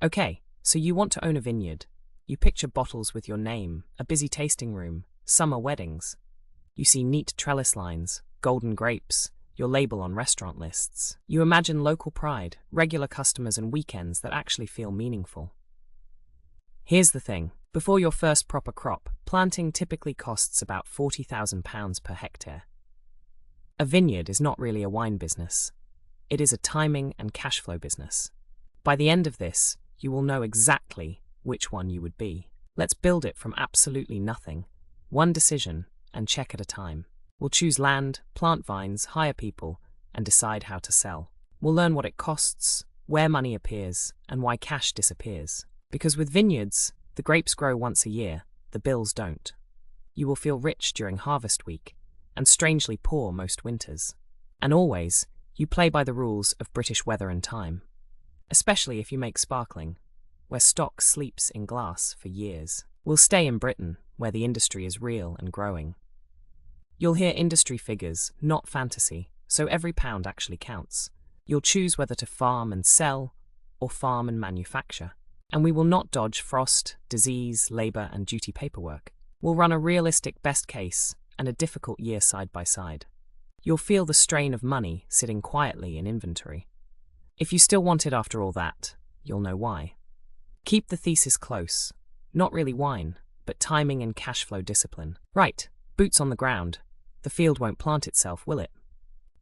Okay, so you want to own a vineyard. You picture bottles with your name, a busy tasting room, summer weddings. You see neat trellis lines, golden grapes, your label on restaurant lists. You imagine local pride, regular customers, and weekends that actually feel meaningful. Here's the thing. Before your first proper crop, planting typically costs about £40,000 per hectare. A vineyard is not really a wine business. It is a timing and cash flow business. By the end of this, you will know exactly which one you would be. Let's build it from absolutely nothing. One decision, and check at a time. We'll choose land, plant vines, hire people, and decide how to sell. We'll learn what it costs, where money appears, and why cash disappears. Because with vineyards, the grapes grow once a year, the bills don't. You will feel rich during harvest week, and strangely poor most winters. And always, you play by the rules of British weather and time. Especially if you make sparkling, where stock sleeps in glass for years. We'll stay in Britain, where the industry is real and growing. You'll hear industry figures, not fantasy, so every pound actually counts. You'll choose whether to farm and sell, or farm and manufacture. And we will not dodge frost, disease, labour, and duty paperwork. We'll run a realistic best case and a difficult year side by side. You'll feel the strain of money sitting quietly in inventory. If you still want it after all that, you'll know why. Keep the thesis close. Not really wine, but timing and cash flow discipline. Right, boots on the ground. The field won't plant itself, will it?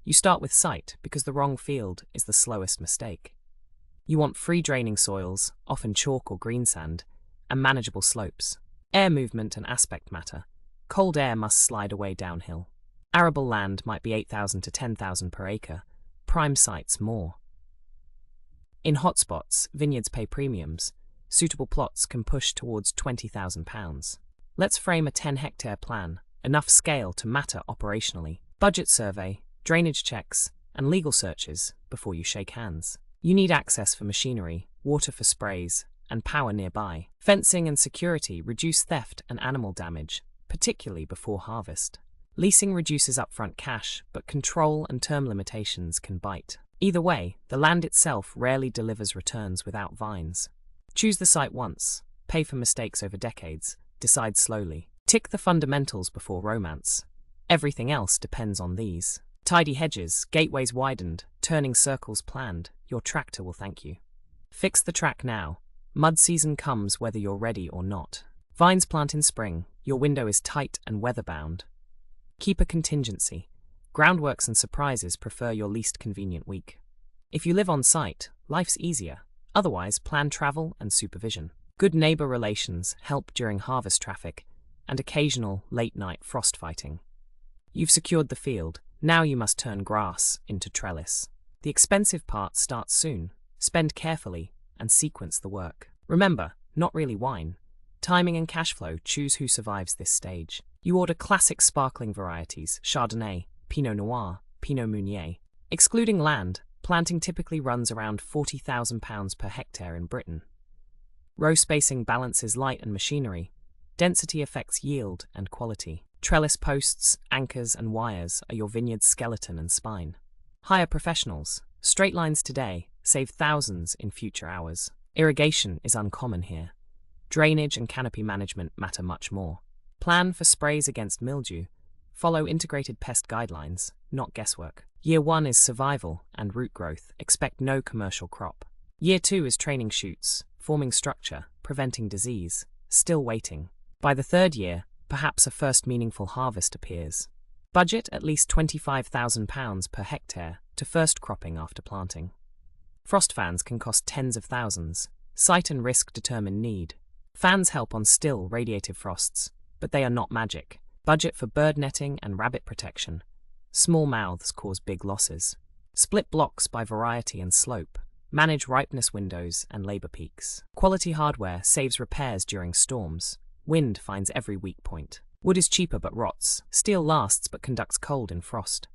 You start with sight because the wrong field is the slowest mistake. You want free draining soils, often chalk or green sand, and manageable slopes. Air movement and aspect matter. Cold air must slide away downhill. Arable land might be 8,000 to 10,000 per acre, prime sites more. In hotspots, vineyards pay premiums. Suitable plots can push towards £20,000. Let's frame a 10-hectare plan, enough scale to matter operationally. Budget survey, drainage checks, and legal searches before you shake hands. You need access for machinery, water for sprays, and power nearby. Fencing and security reduce theft and animal damage, particularly before harvest. Leasing reduces upfront cash, but control and term limitations can bite. Either way, the land itself rarely delivers returns without vines. Choose the site once, pay for mistakes over decades, decide slowly. Tick the fundamentals before romance. Everything else depends on these. Tidy hedges, gateways widened, turning circles planned. Your tractor will thank you. Fix the track now. Mud season comes whether you're ready or not. Vines plant in spring. Your window is tight and weather-bound. Keep a contingency. Groundworks and surprises prefer your least convenient week. If you live on site, life's easier. Otherwise, plan travel and supervision. Good neighbor relations help during harvest traffic and occasional late-night frost fighting. You've secured the field. Now you must turn grass into trellis. The expensive part starts soon. Spend carefully and sequence the work. Remember, not really wine. Timing and cash flow choose who survives this stage. You order classic sparkling varieties, Chardonnay, Pinot Noir, Pinot Meunier. Excluding land, planting typically runs around £40,000 per hectare in Britain. Row spacing balances light and machinery. Density affects yield and quality. Trellis posts, anchors, and wires are your vineyard's skeleton and spine. Hire professionals. Straight lines today save thousands in future hours. Irrigation is uncommon here. Drainage and canopy management matter much more. Plan for sprays against mildew. Follow integrated pest guidelines, not guesswork. Year 1 is survival and root growth. Expect no commercial crop. Year 2 is training shoots, forming structure, preventing disease. Still waiting. By the 3rd year, perhaps a first meaningful harvest appears. Budget at least £25,000 per hectare to first cropping after planting. Frost fans can cost tens of thousands. Site and risk determine need. Fans help on still radiative frosts, but they are not magic. Budget for bird netting and rabbit protection. Small mouths cause big losses. Split blocks by variety and slope. Manage ripeness windows and labor peaks. Quality hardware saves repairs during storms. Wind finds every weak point. Wood is cheaper but rots. Steel lasts but conducts cold in frost.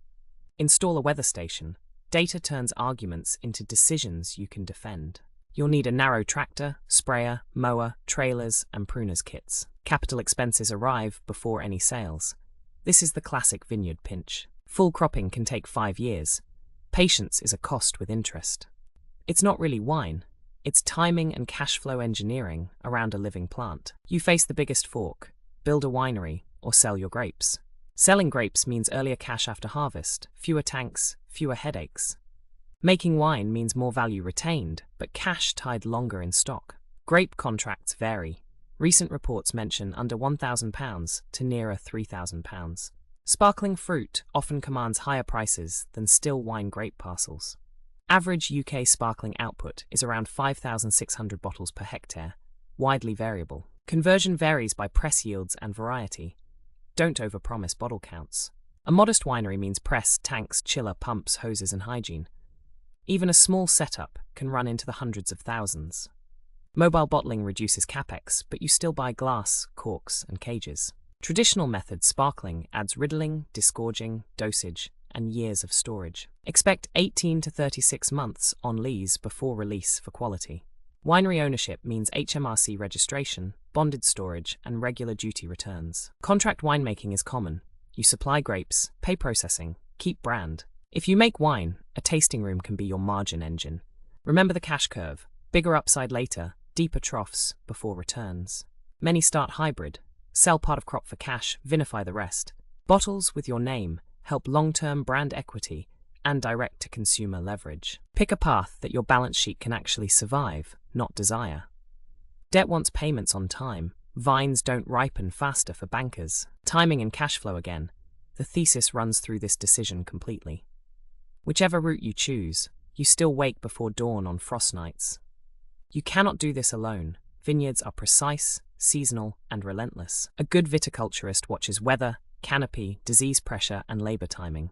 Install a weather station. Data turns arguments into decisions you can defend. You'll need a narrow tractor, sprayer, mower, trailers, and pruners kits. Capital expenses arrive before any sales. This is the classic vineyard pinch. Full cropping can take 5 years. Patience is a cost with interest. It's not really wine. It's timing and cash flow engineering around a living plant. You face the biggest fork: build a winery or sell your grapes. Selling grapes means earlier cash after harvest, fewer tanks, fewer headaches. Making wine means more value retained, but cash tied longer in stock. Grape contracts vary. Recent reports mention under £1,000 to nearer £3,000. Sparkling fruit often commands higher prices than still wine grape parcels. Average UK sparkling output is around 5,600 bottles per hectare, widely variable. Conversion varies by press yields and variety. Don't overpromise bottle counts. A modest winery means press, tanks, chiller, pumps, hoses, and hygiene. Even a small setup can run into the hundreds of thousands. Mobile bottling reduces capex, but you still buy glass, corks, and cages. Traditional method sparkling adds riddling, disgorging, dosage, and years of storage. Expect 18 to 36 months on lease before release for quality. Winery ownership means HMRC registration, bonded storage, and regular duty returns. Contract winemaking is common. You supply grapes, pay processing, keep brand. If you make wine, a tasting room can be your margin engine. Remember the cash curve: bigger upside later, deeper troughs before returns. Many start hybrid: sell part of crop for cash, vinify the rest. Bottles with your name help long-term brand equity and direct-to-consumer leverage. Pick a path that your balance sheet can actually survive, not desire. Debt wants payments on time. Vines don't ripen faster for bankers. Timing and cash flow again. The thesis runs through this decision completely. Whichever route you choose, you still wake before dawn on frost nights. You cannot do this alone. Vineyards are precise, seasonal, and relentless. A good viticulturist watches weather, canopy, disease pressure, and labor timing.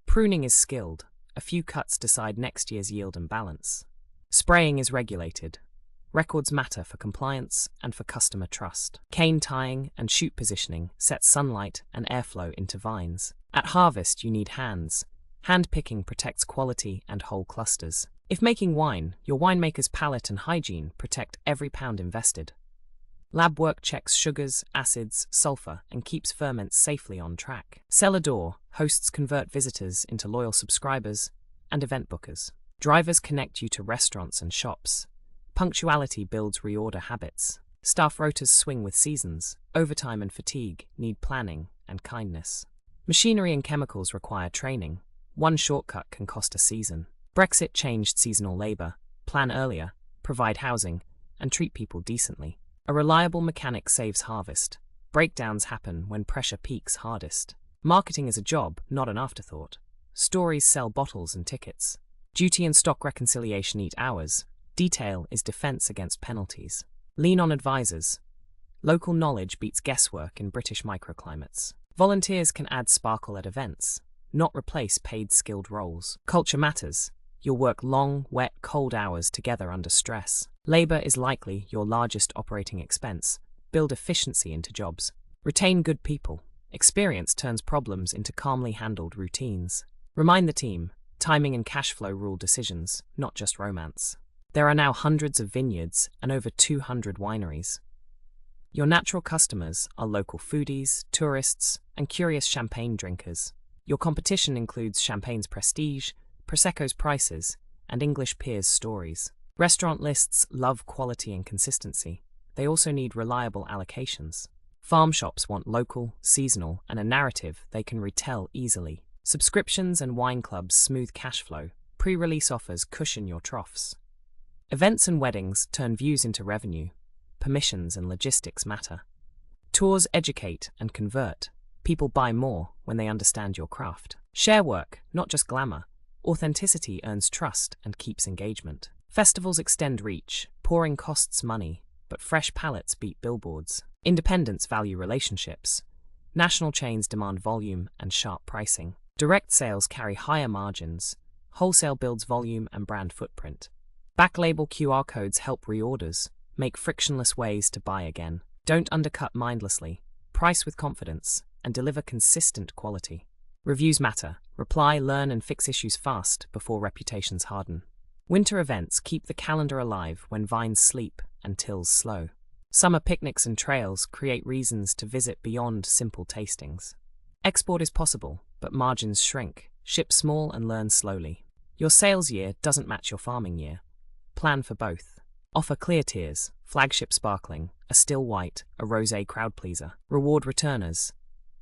Pruning is skilled. A few cuts decide next year's yield and balance. Spraying is regulated. Records matter for compliance and for customer trust. Cane tying and shoot positioning set sunlight and airflow into vines. At harvest, you need hands. Hand picking protects quality and whole clusters. If making wine, your winemaker's palate and hygiene protect every pound invested. Lab work checks sugars, acids, sulfur, and keeps ferments safely on track. Cellar door, hosts convert visitors into loyal subscribers and event bookers. Drivers connect you to restaurants and shops. Punctuality builds reorder habits. Staff rotas swing with seasons. Overtime and fatigue need planning and kindness. Machinery and chemicals require training. One shortcut can cost a season. Brexit changed seasonal labor. Plan earlier, provide housing, and treat people decently. A reliable mechanic saves harvest. Breakdowns happen when pressure peaks hardest. Marketing is a job, not an afterthought. Stories sell bottles and tickets. Duty and stock reconciliation eat hours. Detail is defense against penalties. Lean on advisors. Local knowledge beats guesswork in British microclimates. Volunteers can add sparkle at events, not replace paid skilled roles. Culture matters. You'll work long, wet, cold hours together under stress. Labor is likely your largest operating expense. Build efficiency into jobs. Retain good people. Experience turns problems into calmly handled routines. Remind the team, timing and cash flow rule decisions, not just romance. There are now hundreds of vineyards and over 200 wineries. Your natural customers are local foodies, tourists, and curious champagne drinkers. Your competition includes Champagne's prestige, Prosecco's prices, and English peers' stories. Restaurant lists love quality and consistency. They also need reliable allocations. Farm shops want local, seasonal, and a narrative they can retell easily. Subscriptions and wine clubs smooth cash flow. Pre-release offers cushion your troughs. Events and weddings turn views into revenue. Permissions and logistics matter. Tours educate and convert. People buy more when they understand your craft. Share work, not just glamour. Authenticity earns trust and keeps engagement. Festivals extend reach. Pouring costs money, but fresh palates beat billboards. Independents value relationships. National chains demand volume and sharp pricing. Direct sales carry higher margins. Wholesale builds volume and brand footprint. Back-label QR codes help reorders, make frictionless ways to buy again. Don't undercut mindlessly. Price with confidence and deliver consistent quality. Reviews matter. Reply, learn, and fix issues fast before reputations harden. Winter events keep the calendar alive when vines sleep and tills slow. Summer picnics and trails create reasons to visit beyond simple tastings. Export is possible, but margins shrink. Ship small and learn slowly. Your sales year doesn't match your farming year. Plan for both. Offer clear tiers, flagship sparkling, a still white, a rosé crowd pleaser. Reward returners.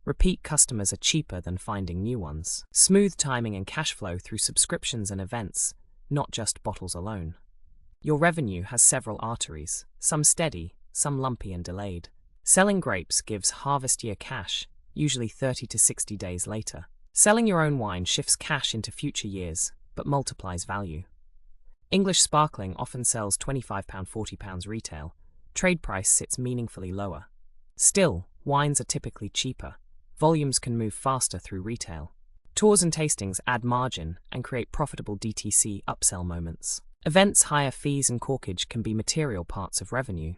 Repeat customers are cheaper than finding new ones. Smooth timing and cash flow through subscriptions and events, not just bottles alone. Your revenue has several arteries, some steady, some lumpy and delayed. Selling grapes gives harvest year cash, usually 30 to 60 days later. Selling your own wine shifts cash into future years, but multiplies value. English sparkling often sells £25, £40 retail. Trade price sits meaningfully lower. Still, wines are typically cheaper. Volumes can move faster through retail. Tours and tastings add margin and create profitable DTC upsell moments. Events, higher fees and corkage can be material parts of revenue.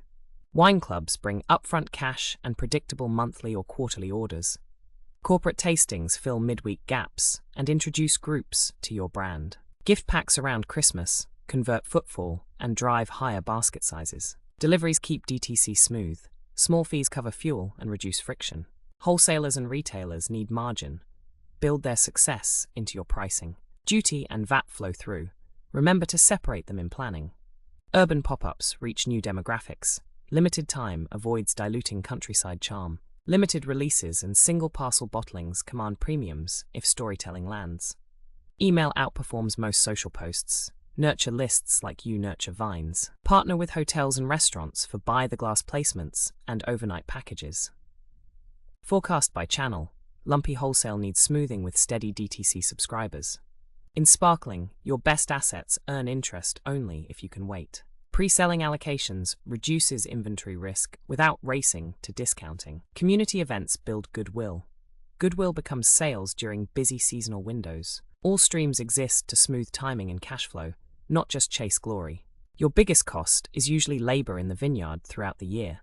Wine clubs bring upfront cash and predictable monthly or quarterly orders. Corporate tastings fill midweek gaps and introduce groups to your brand. Gift packs around Christmas convert footfall and drive higher basket sizes. Deliveries keep DTC smooth. Small fees cover fuel and reduce friction. Wholesalers and retailers need margin. Build their success into your pricing. Duty and VAT flow through. Remember to separate them in planning. Urban pop-ups reach new demographics. Limited time avoids diluting countryside charm. Limited releases and single parcel bottlings command premiums if storytelling lands. Email outperforms most social posts. Nurture lists like you nurture vines. Partner with hotels and restaurants for buy-the-glass placements and overnight packages. Forecast by channel. Lumpy wholesale needs smoothing with steady DTC subscribers. In sparkling, your best assets earn interest only if you can wait. Pre-selling allocations reduces inventory risk without racing to discounting. Community events build goodwill. Goodwill becomes sales during busy seasonal windows. All streams exist to smooth timing and cash flow, not just chase glory. Your biggest cost is usually labor in the vineyard throughout the year.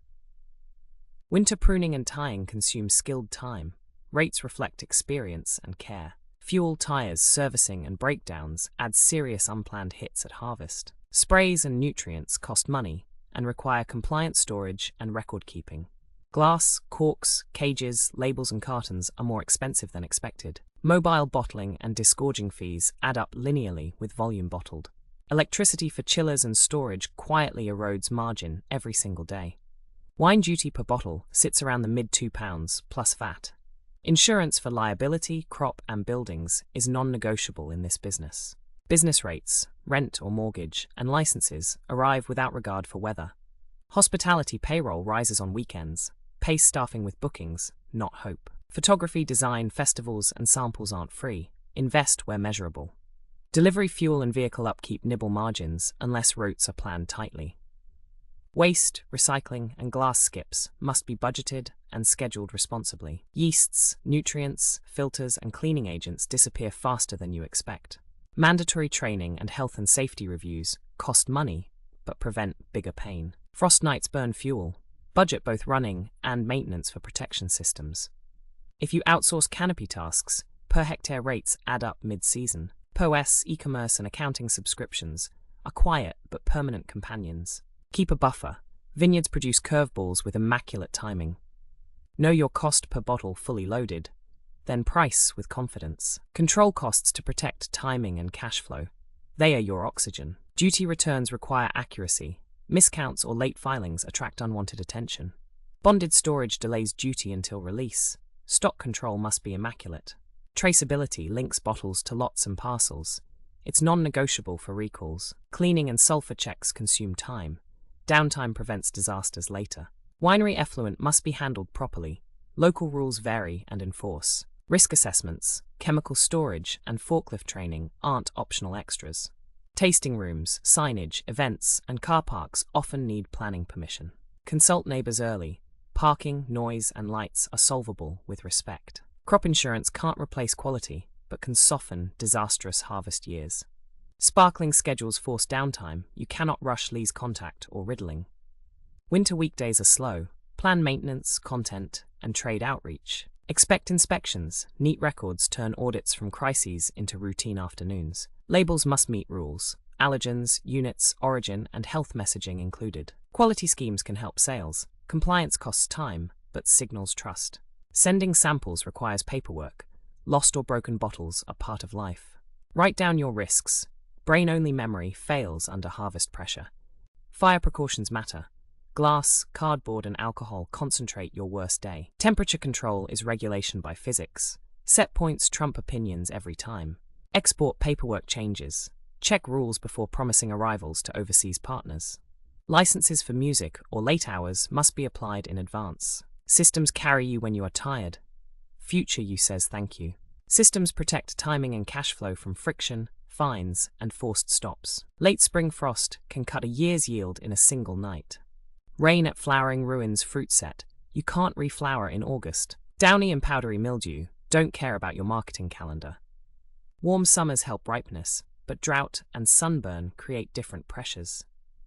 Winter pruning and tying consume skilled time. Rates reflect experience and care. Fuel, tires, servicing, and breakdowns add serious unplanned hits at harvest. Sprays and nutrients cost money and require compliant storage and record keeping. Glass, corks, cages, labels, and cartons are more expensive than expected. Mobile bottling and disgorging fees add up linearly with volume bottled. Electricity for chillers and storage quietly erodes margin every single day. Wine duty per bottle sits around the mid £2 plus VAT. Insurance for liability, crop, and buildings is non-negotiable in this business. Business rates, rent or mortgage, and licenses arrive without regard for weather. Hospitality payroll rises on weekends. Pace staffing with bookings, not hope. Photography, design, festivals, and samples aren't free. Invest where measurable. Delivery, fuel, and vehicle upkeep nibble margins unless routes are planned tightly. Waste, recycling, and glass skips must be budgeted and scheduled responsibly. Yeasts, nutrients, filters, and cleaning agents disappear faster than you expect. Mandatory training and health and safety reviews cost money, but prevent bigger pain. Frost nights burn fuel. Budget both running and maintenance for protection systems. If you outsource canopy tasks, per hectare rates add up mid-season. POS, e-commerce, and accounting subscriptions are quiet but permanent companions. Keep a buffer. Vineyards produce curveballs with immaculate timing. Know your cost per bottle fully loaded, then price with confidence. Control costs to protect timing and cash flow. They are your oxygen. Duty returns require accuracy. Miscounts or late filings attract unwanted attention. Bonded storage delays duty until release. Stock control must be immaculate. Traceability links bottles to lots and parcels. It's non-negotiable for recalls. Cleaning and sulfur checks consume time. Downtime prevents disasters later. Winery effluent must be handled properly. Local rules vary and enforce. Risk assessments, chemical storage, and forklift training aren't optional extras. Tasting rooms, signage, events, and car parks often need planning permission. Consult neighbors early. Parking, noise, and lights are solvable with respect. Crop insurance can't replace quality, but can soften disastrous harvest years. Sparkling schedules force downtime. You cannot rush lees contact or riddling. Winter weekdays are slow. Plan maintenance, content, and trade outreach. Expect inspections. Neat records turn audits from crises into routine afternoons. Labels must meet rules. Allergens, units, origin, and health messaging included. Quality schemes can help sales. Compliance costs time, but signals trust. Sending samples requires paperwork. Lost or broken bottles are part of life. Write down your risks. Brain-only memory fails under harvest pressure. Fire precautions matter. Glass, cardboard, and alcohol concentrate your worst day. Temperature control is regulation by physics. Set points trump opinions every time. Export paperwork changes. Check rules before promising arrivals to overseas partners. Licenses for music or late hours must be applied in advance. Systems carry you when you are tired. Future you says thank you. Systems protect timing and cash flow from friction, fines, and forced stops. Late spring frost can cut a year's yield in a single night. Rain at flowering ruins fruit set. You can't reflower in August. Downy and powdery mildew don't care about your marketing calendar. Warm summers help ripeness, but drought and sunburn create different pressures.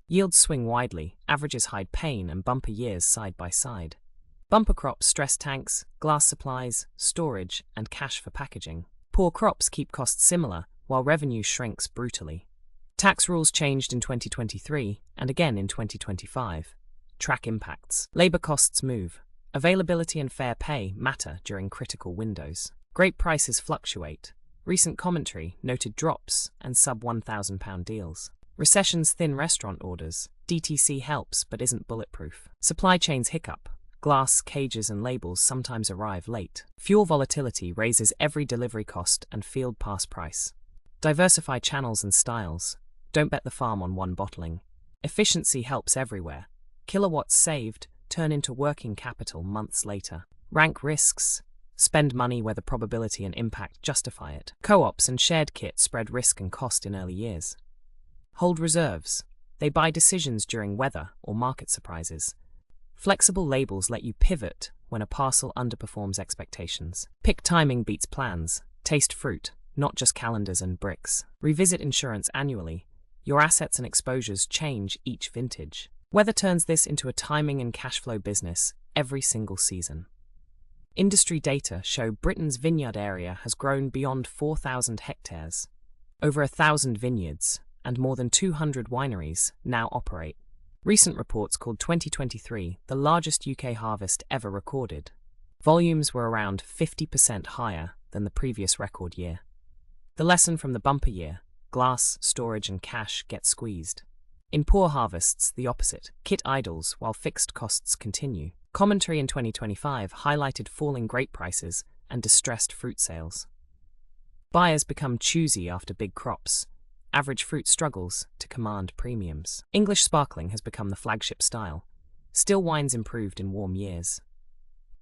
Yields swing widely, averages hide pain, and bumper years side by side. Bumper crops stress tanks, glass supplies, storage, and cash for packaging. Poor crops keep costs similar, while revenue shrinks brutally. Tax rules changed in 2023 and again in 2025. Track impacts. Labor costs move. Availability and fair pay matter during critical windows. Grape prices fluctuate. Recent commentary noted drops and sub-£1,000 deals. Recessions thin restaurant orders. DTC helps but isn't bulletproof. Supply chains hiccup. Glass, cages, and labels sometimes arrive late. Fuel volatility raises every delivery cost and field pass price. Diversify channels and styles. Don't bet the farm on one bottling. Efficiency helps everywhere. Kilowatts saved turn into working capital months later. Rank risks. Spend money where the probability and impact justify it. Co-ops and shared kit spread risk and cost in early years. Hold reserves. They buy decisions during weather or market surprises. Flexible labels let you pivot when a parcel underperforms expectations. Pick timing beats plans. Taste fruit, not just calendars and bricks. Revisit insurance annually. Your assets and exposures change each vintage. Weather turns this into a timing and cash flow business every single season. Industry data show Britain's vineyard area has grown beyond 4,000 hectares. Over 1,000 vineyards and more than 200 wineries now operate. Recent reports called 2023 the largest UK harvest ever recorded. Volumes were around 50% higher than the previous record year. The lesson from the bumper year: glass, storage, and cash get squeezed. In poor harvests, the opposite. Kit idles while fixed costs continue. Commentary in 2025 highlighted falling grape prices and distressed fruit sales. Buyers become choosy after big crops. Average fruit struggles to command premiums. English sparkling has become the flagship style. Still wines improved in warm years.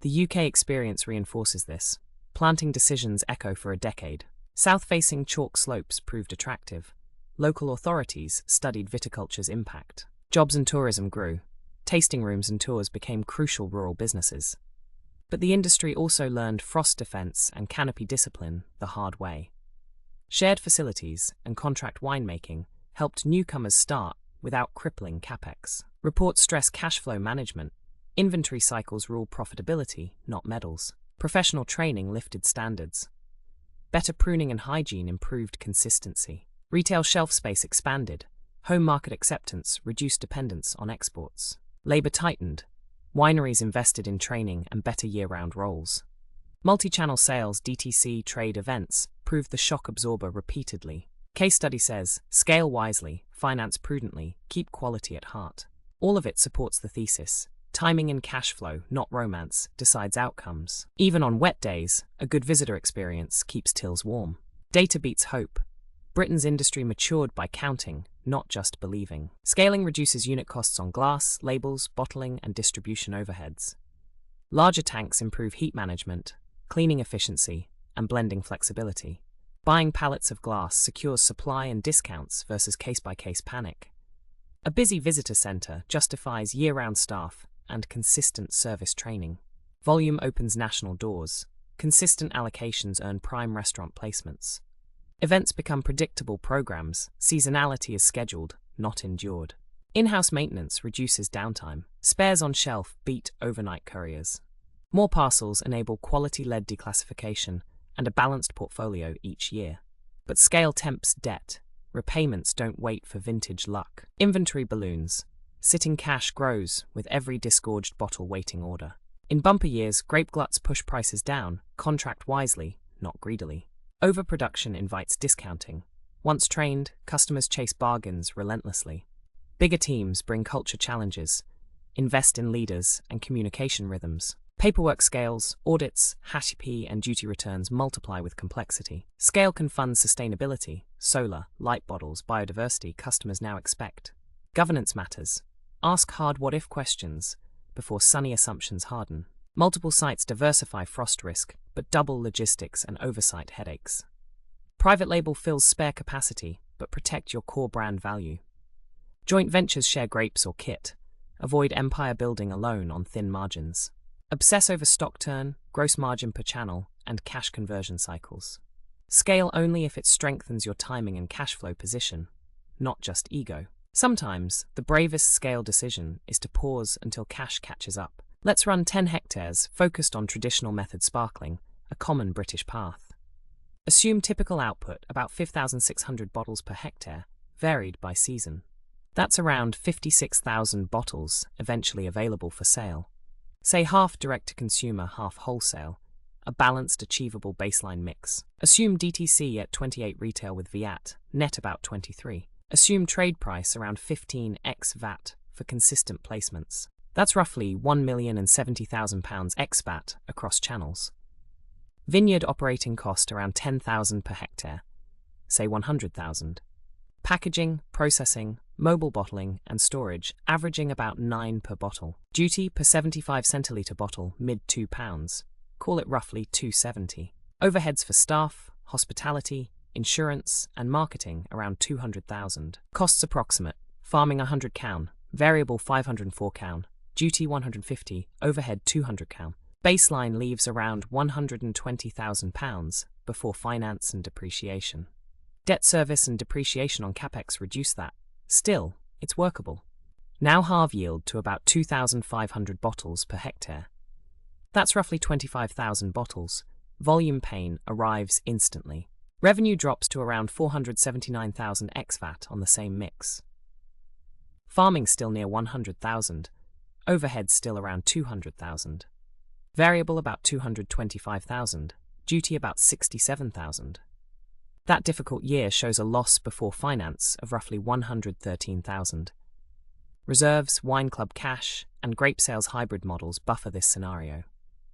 The UK experience reinforces this. Planting decisions echo for a decade. South-facing chalk slopes proved attractive. Local authorities studied viticulture's impact. Jobs and tourism grew. Tasting rooms and tours became crucial rural businesses. But the industry also learned frost defense and canopy discipline the hard way. Shared facilities and contract winemaking helped newcomers start without crippling capex. Reports stress cash flow management. Inventory cycles rule profitability, not medals. Professional training lifted standards. Better pruning and hygiene improved consistency. Retail shelf space expanded. Home market acceptance reduced dependence on exports. Labor tightened. Wineries invested in training and better year-round roles. Multi-channel sales, DTC, trade events proved the shock absorber repeatedly. Case study says, scale wisely, finance prudently, keep quality at heart. All of it supports the thesis. Timing and cash flow, not romance, decides outcomes. Even on wet days, a good visitor experience keeps tills warm. Data beats hope. Britain's industry matured by counting, not just believing. Scaling reduces unit costs on glass, labels, bottling, and distribution overheads. Larger tanks improve heat management, cleaning efficiency, and blending flexibility. Buying pallets of glass secures supply and discounts versus case-by-case panic. A busy visitor centre justifies year-round staff and consistent service training. Volume opens national doors. Consistent allocations earn prime restaurant placements. Events become predictable programs. Seasonality is scheduled, not endured. In-house maintenance reduces downtime. Spares on shelf beat overnight couriers. More parcels enable quality-led declassification and a balanced portfolio each year. But scale tempts debt. Repayments don't wait for vintage luck. Inventory balloons. Sitting cash grows with every disgorged bottle waiting order. In bumper years, grape gluts push prices down. Contract wisely, not greedily. Overproduction invites discounting. Once trained, customers chase bargains relentlessly. Bigger teams bring culture challenges, invest in leaders and communication rhythms. Paperwork scales, audits, HACCP and duty returns multiply with complexity. Scale can fund sustainability, solar, light bottles, biodiversity customers now expect. Governance matters. Ask hard what-if questions before sunny assumptions harden. Multiple sites diversify frost risk, but double logistics and oversight headaches. Private label fills spare capacity, but protect your core brand value. Joint ventures share grapes or kit. Avoid empire building alone on thin margins. Obsess over stock turn, gross margin per channel, and cash conversion cycles. Scale only if it strengthens your timing and cash flow position, not just ego. Sometimes, the bravest scale decision is to pause until cash catches up. Let's run 10 hectares focused on traditional method sparkling, a common British path. Assume typical output about 5,600 bottles per hectare, varied by season. That's around 56,000 bottles eventually available for sale. Say half direct-to-consumer, half wholesale, a balanced, achievable baseline mix. Assume DTC at 28 retail with VAT, net about 23. Assume trade price around 15x VAT for consistent placements. That's roughly £1,070,000 ex-VAT across channels. Vineyard operating cost around 10,000 per hectare, say 100,000. Packaging, processing, mobile bottling and storage averaging about 9 per bottle. Duty per 75 centilitre bottle, mid £2, call it roughly 270. Overheads for staff, hospitality, insurance and marketing around 200,000. Costs approximate, farming 100 caun, variable 504 caun, duty 150, overhead 200 caun. Baseline leaves around £120,000 before finance and depreciation. Debt service and depreciation on capex reduce that. Still, it's workable. Now halve yield to about 2,500 bottles per hectare. That's roughly 25,000 bottles. Volume pain arrives instantly. Revenue drops to around 479,000 ex-VAT on the same mix. Farming still near 100,000. Overhead still around 200,000. Variable about 225,000. Duty about 67,000. That difficult year shows a loss before finance of roughly 113,000. Reserves, wine club cash, and grape sales hybrid models buffer this scenario.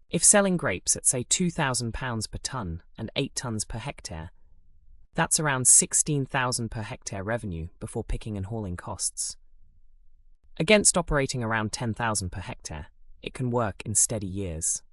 If selling grapes at say £2,000 per tonne and 8 tonnes per hectare, that's around 16,000 per hectare revenue before picking and hauling costs. Against operating around 10,000 per hectare, it can work in steady years.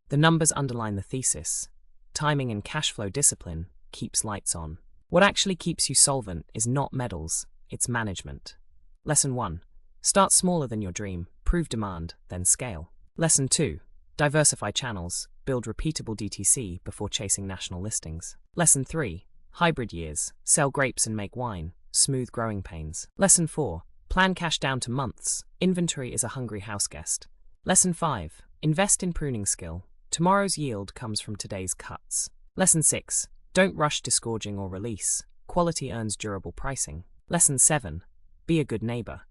The numbers underline the thesis. Timing and cash flow discipline keeps lights on. What actually keeps you solvent is not medals, it's management. Lesson 1. Start smaller than your dream, prove demand, then scale. Lesson 2. Diversify channels, build repeatable DTC before chasing national listings. Lesson 3. Hybrid years, sell grapes and make wine, smooth growing pains. Lesson 4. Plan cash down to months, inventory is a hungry houseguest. Lesson 5. Invest in pruning skill, tomorrow's yield comes from today's cuts. Lesson 6. Don't rush disgorging or release. Quality earns durable pricing. Lesson 7. Be a good neighbor.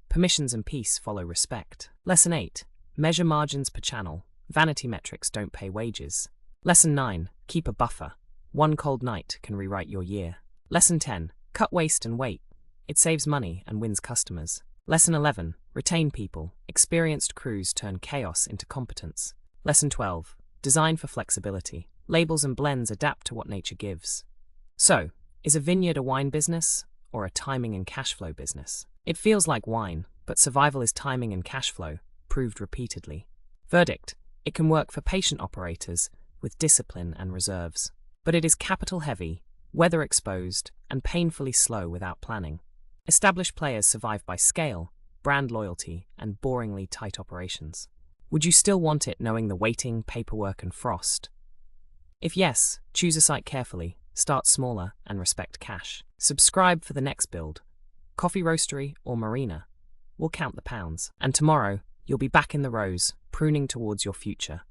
Permissions and peace follow respect. Lesson 8. Measure margins per channel. Vanity metrics don't pay wages. Lesson 9. Keep a buffer. One cold night can rewrite your year. Lesson 10. Cut waste and wait. It saves money and wins customers. Lesson 11. Retain people. Experienced crews turn chaos into competence. Lesson 12. Design for flexibility. Labels and blends adapt to what nature gives. So, is a vineyard a wine business or a timing and cash flow business? It feels like wine, but survival is timing and cash flow, proved repeatedly. Verdict: it can work for patient operators with discipline and reserves. But it is capital heavy, weather exposed, and painfully slow without planning. Established players survive by scale, brand loyalty, and boringly tight operations. Would you still want it knowing the waiting, paperwork, and frost? If yes, choose a site carefully, start smaller, and respect cash. Subscribe for the next build. Coffee roastery or marina. We'll count the pounds. And tomorrow, you'll be back in the rows, pruning towards your future.